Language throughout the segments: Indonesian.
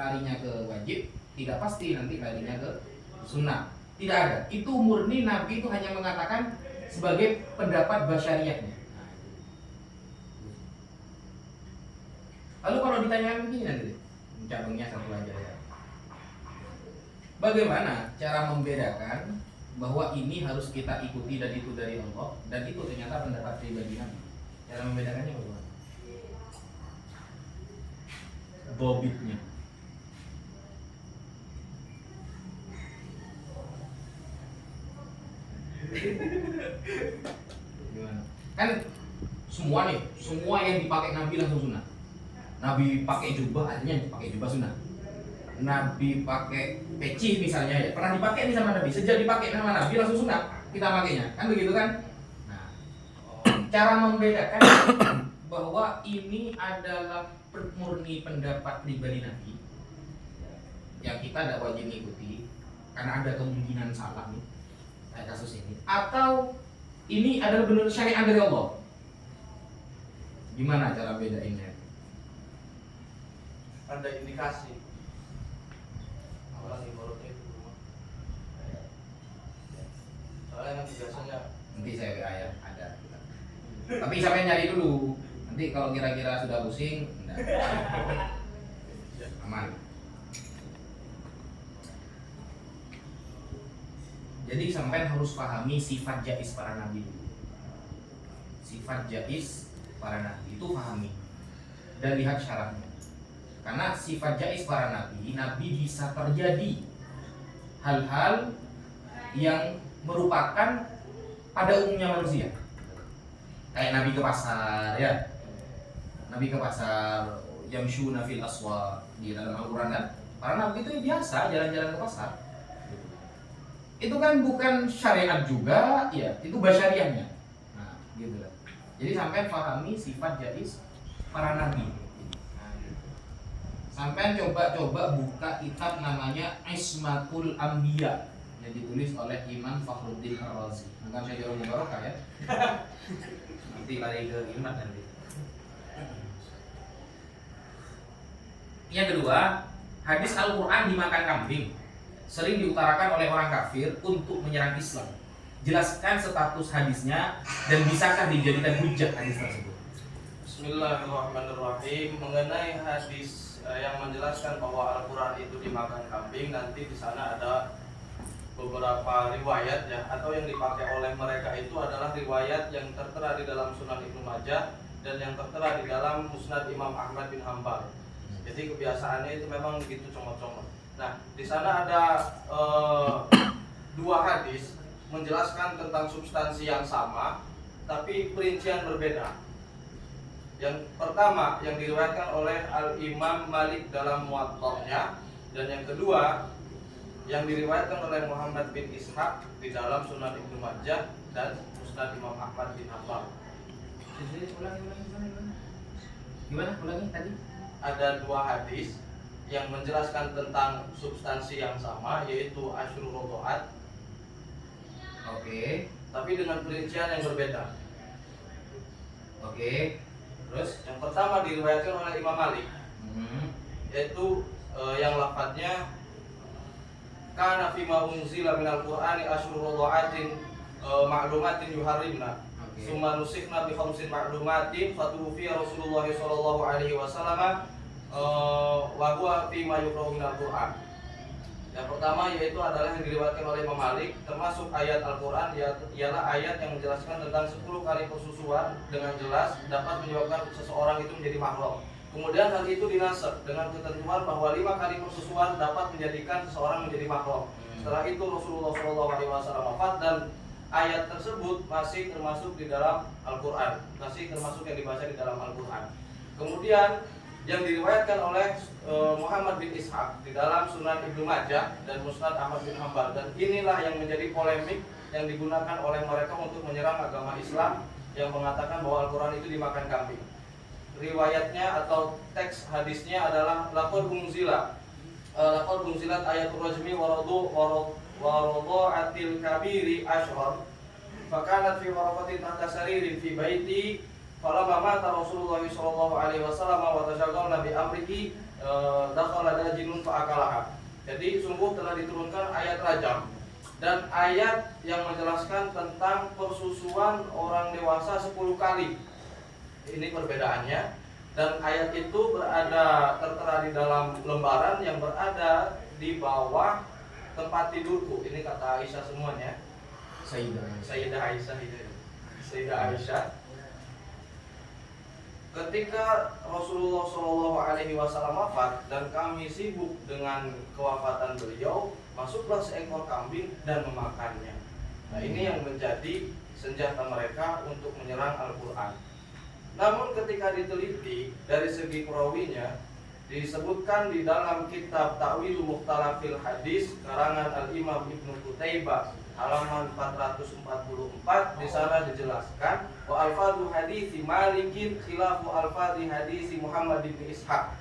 larinya ke wajib, tidak pasti nanti larinya ke sunnah. Tidak ada. Itu murni Nabi itu hanya mengatakan sebagai pendapat basyariahnya. Lalu kalau ditanya begini nanti, cabangnya satu aja ya. Bagaimana cara membedakan bahwa ini harus kita ikuti dan itu dari Allah dan itu ternyata pendapat pribadi Nabi? Cara membedakannya bagaimana? Bobitnya. Gimana? Kan semua yang dipakai Nabi langsung sunnah. Nabi pakai jubah, artinya pakai jubah sunnah. Nabi pakai peci misalnya, ya pernah dipakai nih sama Nabi, sejak dipakai sama Nabi langsung sunnah kita pakainya, kan begitu kan? Nah, cara membedakan bahwa ini adalah murni pendapat pribadi Nabi yang kita tidak wajib mengikuti karena ada kemungkinan salah nih kayak kasus ini, atau ini adalah benar syariat dari Allah. Gimana cara bedainnya? Ada indikasi. Soalnya kan biasanya Nanti saya WA ya, ada. Tapi sampai nyari dulu. Nanti kalau kira-kira sudah pusing, enggak. Aman. Jadi sampai harus pahami sifat jais para nabi dulu. Sifat jais para nabi itu pahami dan lihat syaratnya. Karena sifat jais para nabi, nabi bisa terjadi hal-hal yang merupakan pada umumnya manusia. Kayak Nabi ke pasar ya. Nabi ke pasar, yamshuna fil aswaq di dalam Al-Qur'an kan. Para nabi itu biasa jalan-jalan ke pasar. Itu kan bukan syariat juga, ya, itu basyariahnya. Nah, gitu lah. Jadi sampai pahami sifat jais para nabi. Sampai coba-coba buka kitab namanya Ismatul Anbiya yang ditulis oleh Imam Fakhruddin Ar-Razi. Bukan saya jorong barokah ya. Nanti lari ke iman nanti. Yang kedua, hadis Al-Qur'an dimakan kambing sering diutarakan oleh orang kafir untuk menyerang Islam. Jelaskan status hadisnya dan bisakah dijadikan hujjah hadis tersebut? Bismillahirrahmanirrahim. Mengenai hadis yang menjelaskan bahwa Al-Quran itu dimakan kambing, nanti di sana ada beberapa riwayat ya, atau yang dipakai oleh mereka itu adalah riwayat yang tertera di dalam Sunan Ibnu Majah dan yang tertera di dalam Musnad Imam Ahmad bin Hanbal. Jadi kebiasaannya itu memang begitu comot-comot. Nah, di sana ada dua hadis menjelaskan tentang substansi yang sama tapi perincian berbeda. Yang pertama yang diriwayatkan oleh Al-Imam Malik dalam Muwatta'nya, dan yang kedua yang diriwayatkan oleh Muhammad bin Ishaq di dalam Sunan Ibnu Majah dan Musnad Imam Ahmad bin Hanbal. Gimana? Ulangi tadi. Ada dua hadis yang menjelaskan tentang substansi yang sama, yaitu Asyrul Rodoat. Oke. Tapi dengan perincian yang berbeda. Oke. Terus yang pertama diriwayatkan oleh Imam Malik, yaitu yang lafadznya kana fima unzila minal qur'ani asyrul rodoatin ma'lumatin yuharrimna summa nusikhna bi khamsin ma'lumatin fatuwfi Rasulullah sallallahu alaihi wasallam wa huwa fima yuqra'u minal qur'an. Yang pertama yaitu adalah yang diriwayatkan oleh Imam Malik, termasuk ayat Al-Qur'an ialah ayat yang menjelaskan tentang 10 kali persusuan dengan jelas dapat menyebabkan seseorang itu menjadi mahram. Kemudian hal itu dinasakh dengan ketentuan bahwa 5 kali persusuan dapat menjadikan seseorang menjadi mahram. Setelah itu Rasulullah SAW wafat dan ayat tersebut masih termasuk di dalam Al-Qur'an, masih termasuk yang dibaca di dalam Al-Qur'an. Kemudian yang diriwayatkan oleh Muhammad bin Ishaq di dalam Sunan Ibnu Majah dan Musnad Ahmad bin Hanbal, dan inilah yang menjadi polemik yang digunakan oleh mereka untuk menyerang agama Islam yang mengatakan bahwa Al-Quran itu dimakan kambing. Riwayatnya atau teks hadisnya adalah laqad unzilat ayatul rajmi waradha'atil kabiri ashhar fakanat fi waraqatin tahta saririn fi baiti. Falamma mata Rasulullah sallallahu alaihi wasallam wa tashaghalna bi amrihi dakhala dajinun fa'akalaha. Jadi sungguh telah diturunkan ayat rajam dan ayat yang menjelaskan tentang persusuan orang dewasa 10 kali. Ini perbedaannya. Dan ayat itu tertera di dalam lembaran yang berada di bawah tempat tidurku. Ini kata Aisyah semuanya. Sayyidah Aisyah itu. Sayyidah Aisyah. Ketika Rasulullah SAW wafat dan kami sibuk dengan kewafatan beliau, masuklah seekor kambing dan memakannya. Nah, ini yang menjadi senjata mereka untuk menyerang Al-Quran. Namun ketika diteliti dari segi perawinya, disebutkan di dalam kitab Ta'wil Mukhtalafil Hadis karangan Al-Imam Ibnu Qutaibah halaman 444, di sana dijelaskan wa alfadhu hadisi Malikin khilafu alfadhi hadisi Muhammad bin Ishaq.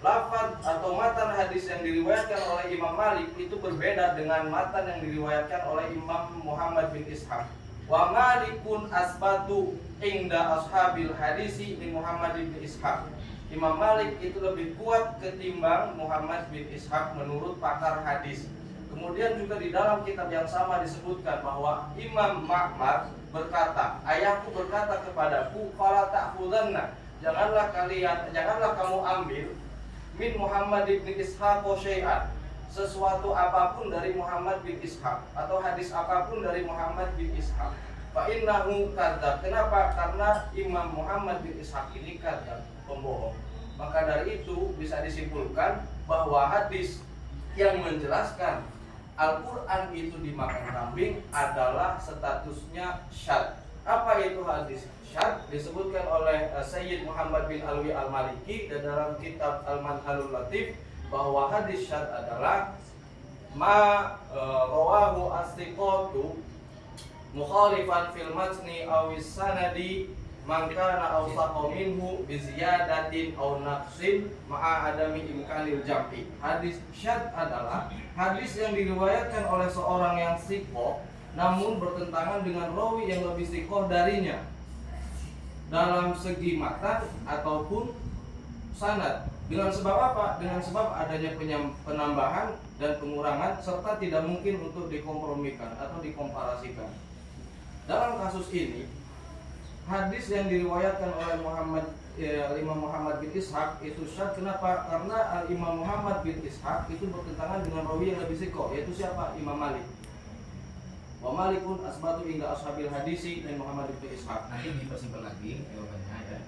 Lafaz atau matan hadis yang diriwayatkan oleh Imam Malik itu berbeda dengan matan yang diriwayatkan oleh Imam Muhammad bin Ishaq. Wa Malikun asbatu inda ashabil hadisi min Muhammad bin Ishaq. Imam Malik itu lebih kuat ketimbang Muhammad bin Ishaq menurut pakar hadis. Kemudian juga di dalam kitab yang sama disebutkan bahwa Imam Ma'mar berkata, ayahku berkata kepadaku, fala ta'khudanna, janganlah kamu ambil min Muhammad bin Ishaq syai'an, sesuatu apapun dari Muhammad bin Ishaq atau hadis apapun dari Muhammad bin Ishaq. Fa innahu kadzab. Kenapa? Karena Imam Muhammad bin Ishaq ini kadzab, pembohong. Maka dari itu bisa disimpulkan bahwa hadis yang menjelaskan Al-Quran itu dimakan kambing adalah statusnya syadz. Apa itu hadis syadz? Disebutkan oleh Sayyid Muhammad bin Alwi Al-Maliki dan dalam kitab Al-Manhalul Latif bahwa hadis syadz adalah ma rawahu as-siqatu mukhalifan fil matni aw sanadi man kana awsaqa minhu bi ziyadatin aw naqsin ma'a adami imkanil jam'i. Hadis syadz adalah hadis yang diriwayatkan oleh seorang yang sikoh namun bertentangan dengan rawi yang lebih sikoh darinya dalam segi matan ataupun sanad. Dengan sebab apa? Dengan sebab adanya penambahan dan pengurangan serta tidak mungkin untuk dikompromikan atau dikomparasikan. Dalam kasus ini hadis yang diriwayatkan oleh Imam Muhammad bin Ishaq itu syadz. Kenapa? Karena Imam Muhammad bin Ishaq itu bertentangan dengan rawi yang lebih sikoh, yaitu siapa? Imam Malik. Wa Malikun asbatu hingga ashabil hadisi dan Muhammad bin Ishaq. Nanti dipersimpel lagi jawabannya ya.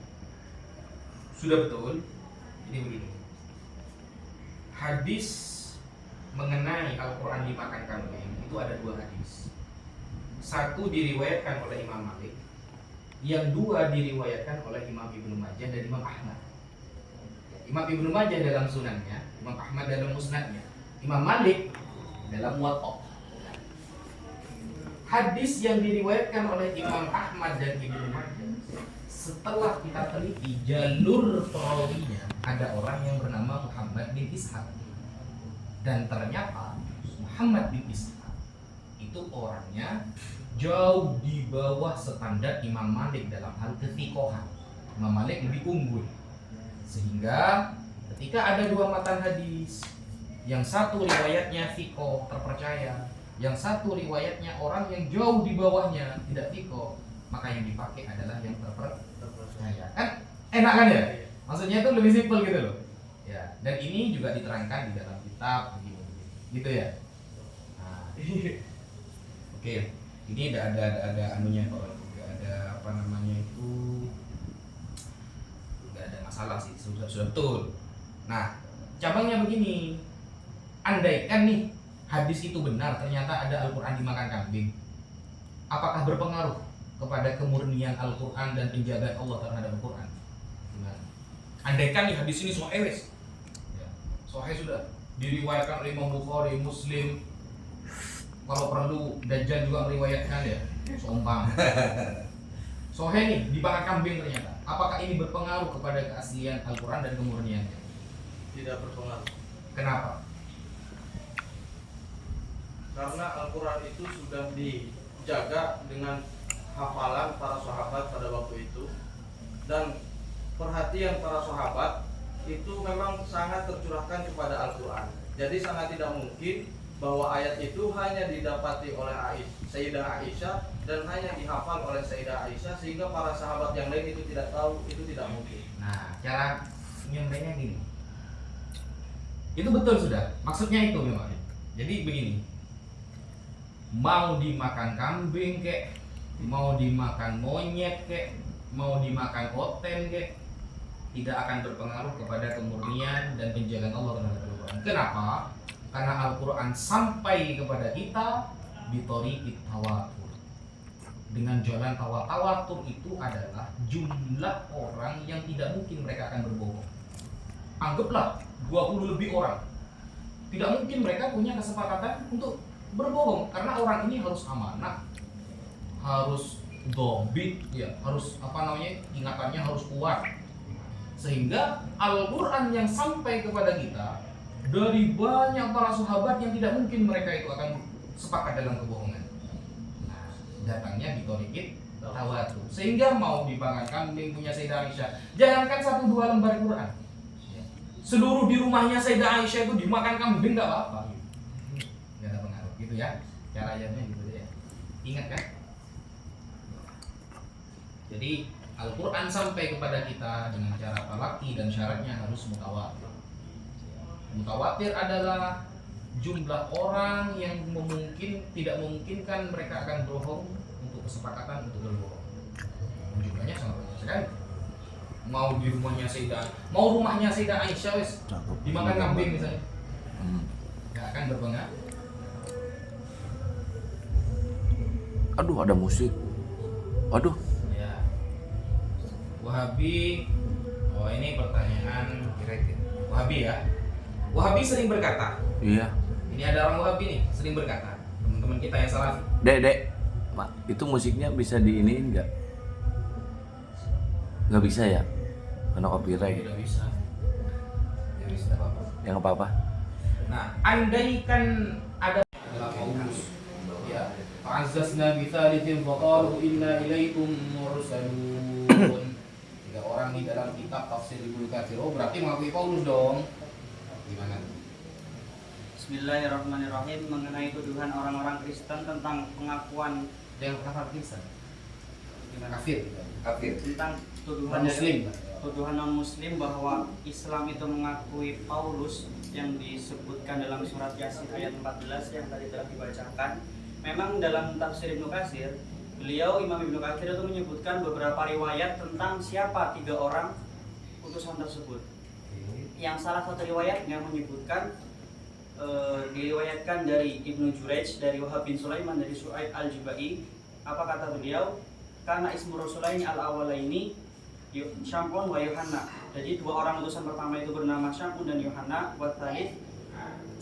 Sudah betul. Ini begini. Hadis mengenai Al-Quran dimakan kambing itu ada 2 hadis. Satu diriwayatkan oleh Imam Malik, yang 2 diriwayatkan oleh Imam Ibnu Majah dan Imam Ahmad. Imam Ibnu Majah dalam sunannya, Imam Ahmad dalam musnadnya, Imam Malik dalam muwatta. Hadis yang diriwayatkan oleh Imam Ahmad dan Ibnu Majah, setelah kita teliti jalur perawinya, ada orang yang bernama Muhammad bin Ishaq. Dan ternyata Muhammad bin Ishaq itu orangnya jauh di bawah standar Imam Malik dalam hal ketiqohan. Imam Malik lebih unggul. Sehingga ketika ada 2 matan hadis, yang satu riwayatnya thiqoh terpercaya, yang satu riwayatnya orang yang jauh di bawahnya tidak thiqoh, maka yang dipakai adalah yang terpercaya. Kan enak kan ya? Maksudnya itu lebih simpel gitu loh. Ya, dan ini juga diterangkan di dalam kitab gitu ya. Nah, oke. Ini ada anunya kok, nggak ada apa namanya itu, nggak ada masalah sih, sudah betul. Nah, cabangnya begini, andaikan nih hadis itu benar, ternyata ada Al-Quran dimakan kambing, apakah berpengaruh kepada kemurnian Al-Quran dan penjagaan Allah terhadap Al-Quran? Nah, andaikan nih hadis ini sahih, ya, sahih sudah diriwayatkan oleh Imam Bukhari, Muslim. Kalau perlu Dajjal juga meriwayatkan ya, sombang. Sahih nih dibakar kambing ternyata. Apakah ini berpengaruh kepada keaslian Al-Quran dan kemurniannya? Tidak berpengaruh. Kenapa? Karena Al-Quran itu sudah dijaga dengan hafalan para sahabat pada waktu itu, dan perhatian para sahabat itu memang sangat tercurahkan kepada Al-Quran. Jadi sangat tidak mungkin bahwa ayat itu hanya didapati oleh Sayyidah Aisyah dan hanya dihafal oleh Sayyidah Aisyah sehingga para sahabat yang lain itu tidak tahu, itu tidak mungkin. Nah, cara nyampainya gini. Itu betul sudah. Maksudnya itu memang. Jadi begini. Mau dimakan kambing kek, mau dimakan monyet kek, mau dimakan oten kek, tidak akan berpengaruh kepada kemurnian dan penjagaan Allah terhadap Al-Quran. Kenapa? Karena Al-Quran sampai kepada kita bitoriqit tawatur. Dengan jalan tawatur itu adalah jumlah orang yang tidak mungkin mereka akan berbohong. Anggaplah 20 lebih orang. Tidak mungkin mereka punya kesepakatan untuk berbohong karena orang ini harus amanah, harus dobit, ya, harus ingatannya harus kuat. Sehingga Al-Quran yang sampai kepada kita dari banyak para sahabat yang tidak mungkin mereka itu akan sepakat dalam kebohongan. Nah, datangnya bitoriqit tawatur. Sehingga mau dimakan kambing punya Sayyidah Aisyah, jangankan 1-2 lembar Quran, seluruh di rumahnya Sayyidah Aisyah itu dimakan kambing nggak apa-apa, nggak ada pengaruh, gitu ya. Cara ayatnya gitu ya. Ingat kan? Jadi Al-Quran sampai kepada kita dengan cara talaqi dan syaratnya harus mutawatir. Mutawatir adalah jumlah orang yang tidak memungkinkan mereka akan berbohong untuk kesepakatan untuk berbohong. Jumlahnya sangat banyak sekali. Mau di rumahnya rumahnya Sayyidah Aisyah wes dimakan kambing misalnya, nggak akan berpengaruh. Aduh, ada musik. Aduh. Ya. Wahabi. Oh, ini pertanyaan kira-kira. Wahabi ya. Wahabi sering berkata. Iya. Ini ada orang Wahabi nih, sering berkata. Teman-teman kita yang Salafi. Dek, Pak, itu musiknya bisa diiniin nggak? Nggak bisa ya? Karena copyright. Tidak bisa. Tidak bisa apa-apa. Yang apa-apa? Nah, andaikan ada adalah Paulus. Ya. Fa'azzazna bi thalithin wa qalu inna ilaikum mursalun. 3 orang di dalam kitab tafsir Ibnu Katsir. Oh, berarti mengakui Paulus dong. Gimana? Bismillahirrahmanirrahim. Mengenai tuduhan orang-orang Kristen tentang pengakuan Yang kafir Kristen. Kafir. tentang tuduhan non muslim bahwa Islam itu mengakui Paulus yang disebutkan dalam surat Yasin ayat 14 yang tadi telah dibacakan. Memang dalam tafsir Ibnu Katsir, Imam Ibnu Katsir itu menyebutkan beberapa riwayat tentang siapa 3 orang utusan tersebut. Yang salah satu riwayatnya menyebutkan diriwayatkan dari Ibnu Jurayj, dari Wahab bin Sulaiman, dari Su'aib al-Jubai. Apa kata beliau? Karena ismu Rasulaini al-awwalaini Syam'un wa Yohanna. Jadi 2 orang utusan pertama itu bernama Syam'un dan Yohanna. Wa tsalits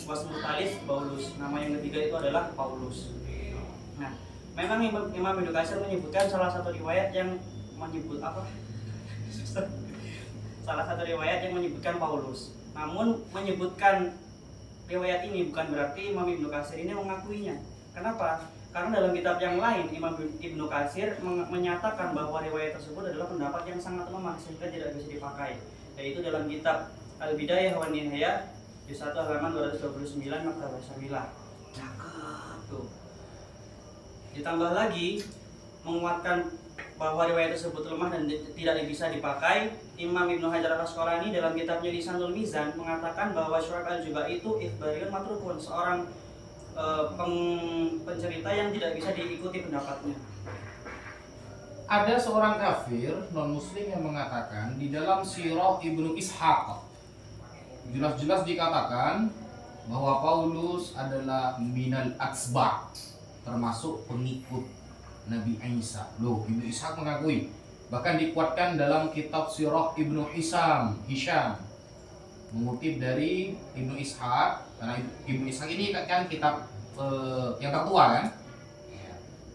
wasmu tsalits Paulus. Nama yang ketiga itu adalah Paulus. Nah, memang Imam Ibnu Katsir menyebutkan salah satu riwayat yang menyebut apa? Salah satu riwayat yang menyebutkan Paulus. Namun menyebutkan riwayat ini bukan berarti Imam Ibnu Katsir ini mengakuinya. Kenapa? Karena dalam kitab yang lain Imam Ibnu Katsir menyatakan bahwa riwayat tersebut adalah pendapat yang sangat lemah sehingga tidak bisa dipakai. Yaitu dalam kitab Al-Bidayah wa Nihayah di 1 halaman 229 Maktabah Syamilah. Cakep tuh. Ditambah lagi menguatkan bahwa riwayat tersebut lemah dan tidak bisa dipakai, Imam Ibnu Hajar al-Asqalani dalam kitabnya Lisanul Mizan mengatakan bahwa Syu'aib al-Jubai itu ikhbariyun matrukun, seorang pencerita yang tidak bisa diikuti pendapatnya. Ada seorang kafir non muslim yang mengatakan di dalam Sirah Ibnu Ishaq jelas-jelas dikatakan bahwa Paulus adalah minal atsba', termasuk pengikut Nabi Isa. Loh, Ibnu Ishaq mengakui. Bahkan dikuatkan dalam kitab Sirah Ibnu Hisham mengutip dari Ibnu Ishaq, karena Ibnu Ishaq ini kan kitab yang tertua kan.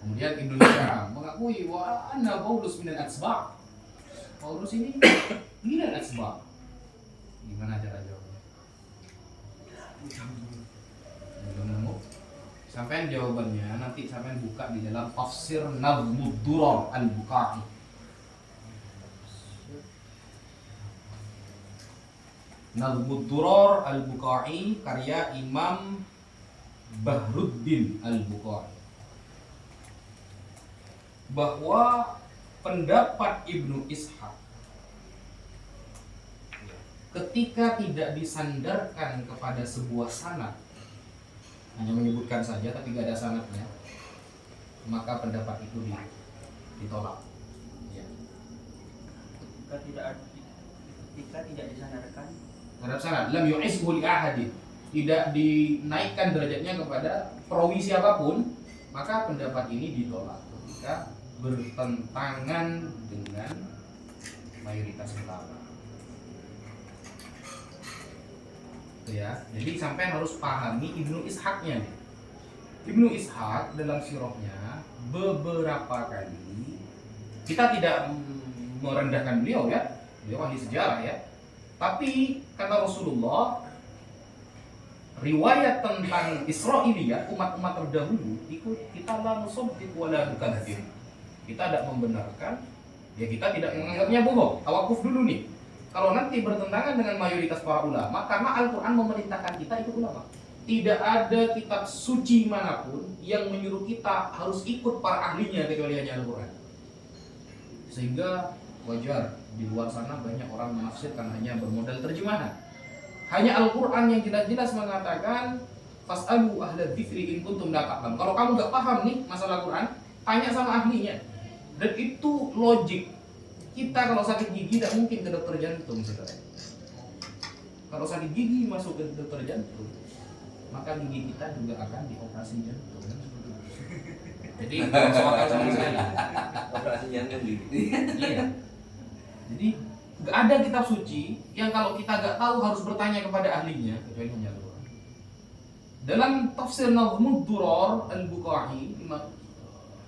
Kemudian Ibnu Hisham mengakui wa anna Paulus minal atsba'. Paulus ini minal atsba'. Gimana cara jawabnya? Belum nemu. Sampai jawabannya nanti sampai buka di dalam tafsir Nazmud Durar Al-Bukhari. Nazmud Duror Al-Bukhari karya Imam Bahruddin Al-Bukhari, bahwa pendapat Ibnu Ishaq ketika tidak disandarkan kepada sebuah sanad, hanya menyebutkan saja tapi tidak ada sanadnya, maka pendapat itu ditolak. Ya. Ketika tidak disandarkan Terhadap sanad, lam yu'ishu li ahadin, tidak dinaikkan derajatnya kepada perawi siapapun, maka pendapat ini ditolak ketika bertentangan dengan mayoritas ulama. Ya, jadi sampai harus pahami Ibnu Ishaqnya nih. Ibnu Ishaq dalam sirahnya beberapa kali, kita tidak merendahkan beliau ya, beliau ahli sejarah ya, tapi kata Rasulullah, riwayat tentang Israiliyat umat-umat terdahulu itu kita la nusaddiq wa la nukadzdzib. Kita tidak membenarkan, ya kita tidak menganggapnya bohong. Tawakuf dulu nih. Kalau nanti bertentangan dengan mayoritas para ulama, karena Al-Quran memerintahkan kita itu ulama. Tidak ada kitab suci manapun yang menyuruh kita harus ikut para ahlinya kecuali hanya Al-Quran. Sehingga wajar di luar sana banyak orang menafsirkan hanya bermodal terjemahan. Hanya Al-Quran yang jelas-jelas mengatakan fas'alu ahla dzikri in kuntum la ta'lamun. Kalau kamu nggak paham nih masalah Quran, tanya sama ahlinya. Dan itu logik. Kita kalau sakit gigi tidak mungkin ke dokter jantung, saudara. Kalau sakit gigi masuk ke dokter jantung, maka gigi kita juga akan dioperasi jantung. Jadi masuk akal sama sekali. Operasi jantung gitu. Iya. Jadi nggak ada kitab suci yang kalau kita nggak tahu harus bertanya kepada ahlinya kecuali hanya Al-Quran. Dalam tafsir Nazmud Duror Al-Bukhari,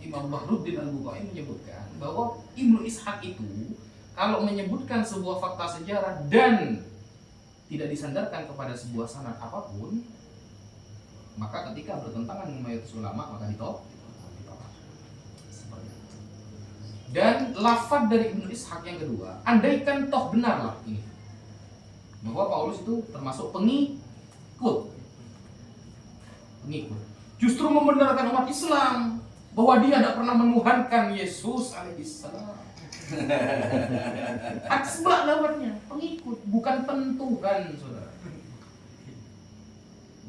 Imam Bahruddin Al-Bukhari menyebutkan bahwa Ibnu Ishaq itu kalau menyebutkan sebuah fakta sejarah dan tidak disandarkan kepada sebuah sanad apapun, maka ketika bertentangan dengan mayoritas ulama maka ditolak. Dan lafaz dari Ibnu Ishaq yang kedua, andaikan toh benarlah ini bahwa Paulus itu termasuk pengikut, justru membenarkan umat Islam bahwa dia tidak pernah menuhankan Yesus alaihissalam. Atsba lawannya, pengikut, bukan tentukan, saudara.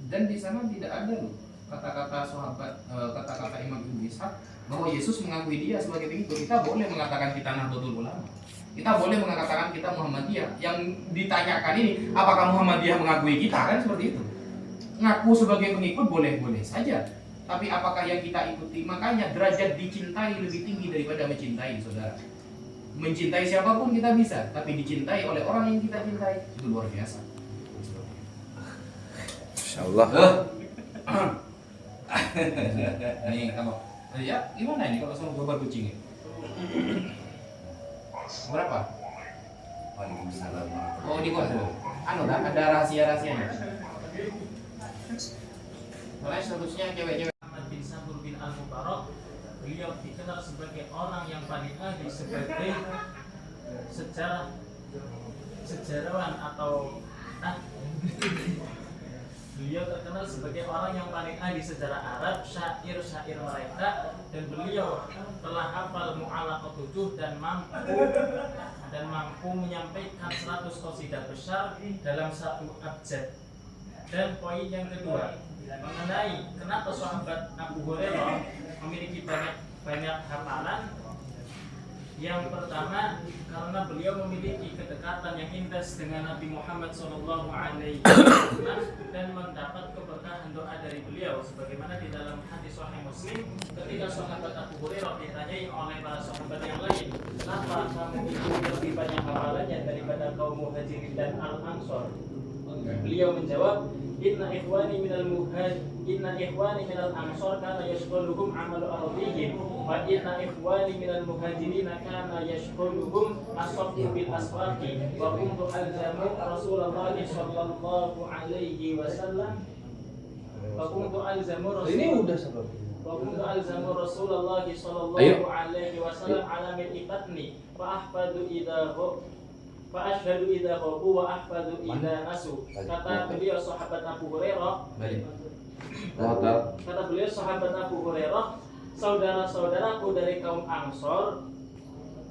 Dan di sana tidak ada loh kata-kata sahabat, kata-kata Imam Ibnu Ishaq bahwa Yesus mengakui dia sebagai pengikut. Kita boleh mengatakan kita Nahdlatul Ulama, kita boleh mengatakan kita Muhammadiyah. Yang ditanyakan ini, apakah Muhammadiyah mengakui kita? Kan seperti itu. Ngaku sebagai pengikut boleh-boleh saja, tapi apakah yang kita ikuti? Makanya derajat dicintai lebih tinggi daripada mencintai, saudara. Mencintai siapapun kita bisa, tapi dicintai oleh orang yang kita cintai itu luar biasa. Insyaallah. Nih kalau ya gimana ini kalau sama gambar kucing ini? Berapa? Waalaikumsalam. Oh di kode. Anu lah ada rahasia-rahasianya. Mulai seterusnya cewek-cewek. Ahmad bin Sabur bin Al-Mubarak, beliau dikenal sebagai orang yang paling ahli sebagai sejarawan atau beliau terkenal sebagai orang yang paling ahli sejarah Arab, syair-syair mereka, dan beliau telah hafal mu'allaqah 7 dan mampu menyampaikan 100 qasidah besar dalam satu abjad. Dan poin yang kedua mengenai kenapa sahabat Abu Hurairah memiliki banyak hafalan. Yang pertama, karena beliau memiliki kedekatan yang intens dengan Nabi Muhammad SAW dan mendapat keberkahan doa dari beliau, sebagaimana di dalam hadis Sahih Muslim ketika sahabat Abu Hurairah ditanyai oleh para sahabat yang lain, kenapa kamu itu lebih banyak hafalannya daripada kaum Muhajirin dan Al-Ansor? Beliau menjawab, Inna ikhwani minal ansor kana yashghuluhum amalu ardihim wa inna ikhwani minal muhajirin kana yashghuluhum asabtu bil aswaqi wa kuntu alzamu Rasulullah sallallahu alaihi wasallam Rasulullah sallallahu alaihi wasallam ala min ibatni wa ahfadu fa asyhadu idza qabu wa ahfadu idza nasu. Kata beliau sahabat Abu Hurairah, kata beliau sahabat Abu Hurairah, saudara-saudaraku dari kaum Ansor,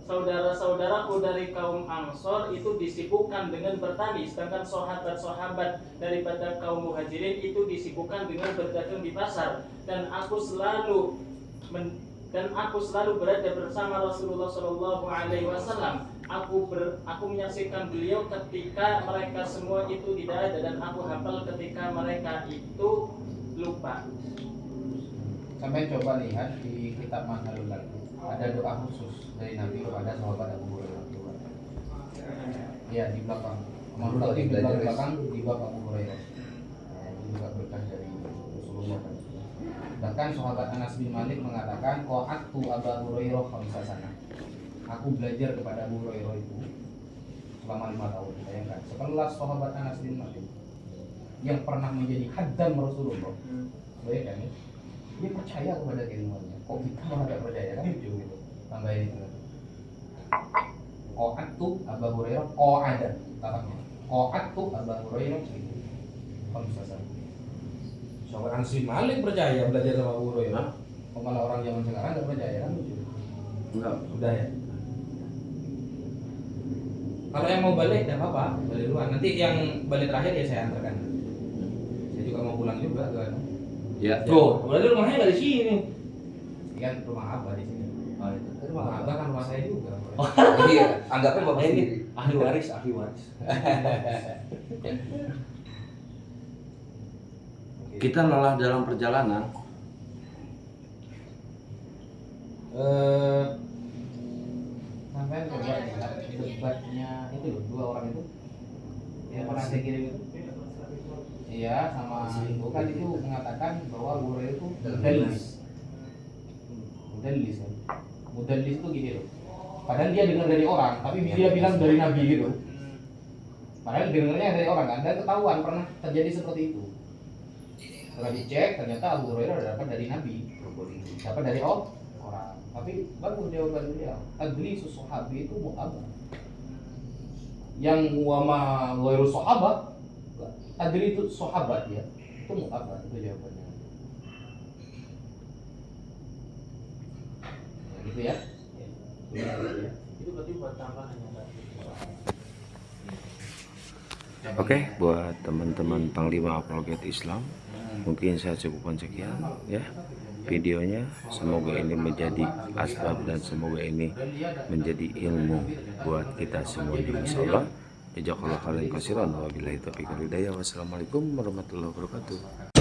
saudara-saudaraku dari kaum Ansor itu disibukkan dengan bertani, sedangkan sahabat-sahabat daripada kaum Muhajirin itu disibukkan dengan berdagang di pasar. Dan aku selalu berada bersama Rasulullah Shallallahu Alaihi Wasallam. Aku menyaksikan beliau ketika mereka semua itu tidak ada, dan aku hafal ketika mereka itu lupa. Sampai coba lihat di kitab Manhalul Lagu, ada doa khusus dari Nabi kepada sahabat Abu Hurairah. Ya, di belakang. Manhalul Lagu di belakang di bab Abu Hurairah. Itu juga berkah dari Rasulullah. Bahkan sahabat Anas bin Malik mengatakan, qa'atu Abu Hurairah khamsa sana. Aku belajar kepada Abu Hurairah itu selama 5 tahun. Bayangkan, sekelas sahabat Anas bin Malik yang pernah menjadi khaddam Rasulullah. Bayangkan ya, dia percaya kepada keilmuannya. Kok kita malah gak percaya, kan lucu gitu. Tambahin itu. Qa'atu Abu Hurairah, qa'ada lafaznya. Qa'atu Abu Hurairah khamsa sana. Sahabat Anas bin Malik percaya belajar sama Abu Hurairah. Kok malah orang zaman sekarang gak percaya, kan lucu. Enggak. Udah ya. Kalau yang mau balik, tidak apa-apa, balik duluan. Nanti yang balik terakhir ya saya antarkan. Saya juga mau pulang juga kan. Ya. Tuh, berarti rumahnya nggak di sini. Ini kan rumah abah di sini. Oh, itu. Rumah abah kan rumah saya juga. Iya, anggapnya bapak Ini sendiri. ahli waris, ahli waris. Kita lelah dalam perjalanan. Sampai coba lihat debatnya itu loh, 2 orang itu yang pernah saya kirim itu. Iya, sama itu kan itu mengatakan bahwa Abu Hurairah itu mudallis. Mudallis kan. Mudallis itu gini loh. Padahal dia dengar dari orang, tapi dia bilang dari Nabi gitu. Padahal dengarnya dari orang kan, dan ketahuan pernah terjadi seperti itu. Setelah dicek, ternyata Abu Hurairah dapat dari Nabi, dapat dari orang. Tapi bagus jawaban beliau. Tadlisu sahabi itu mu'abah. Yang wama ghairu sahabat, tadri itu sahabat ya, itu mu'abah, itu jawabannya. Ya, gitu ya. Itu berarti buat tambahannya. Oke, buat teman-teman Panglima Apologet Islam, mungkin saya cukupkan sekian ya videonya. Semoga ini menjadi asbab dan semoga ini menjadi ilmu buat kita semuanya. Insyaallah. Jazakallahu khairan katsiran wa billahi taufiq wal hidayah. Wassalamualaikum warahmatullahi wabarakatuh.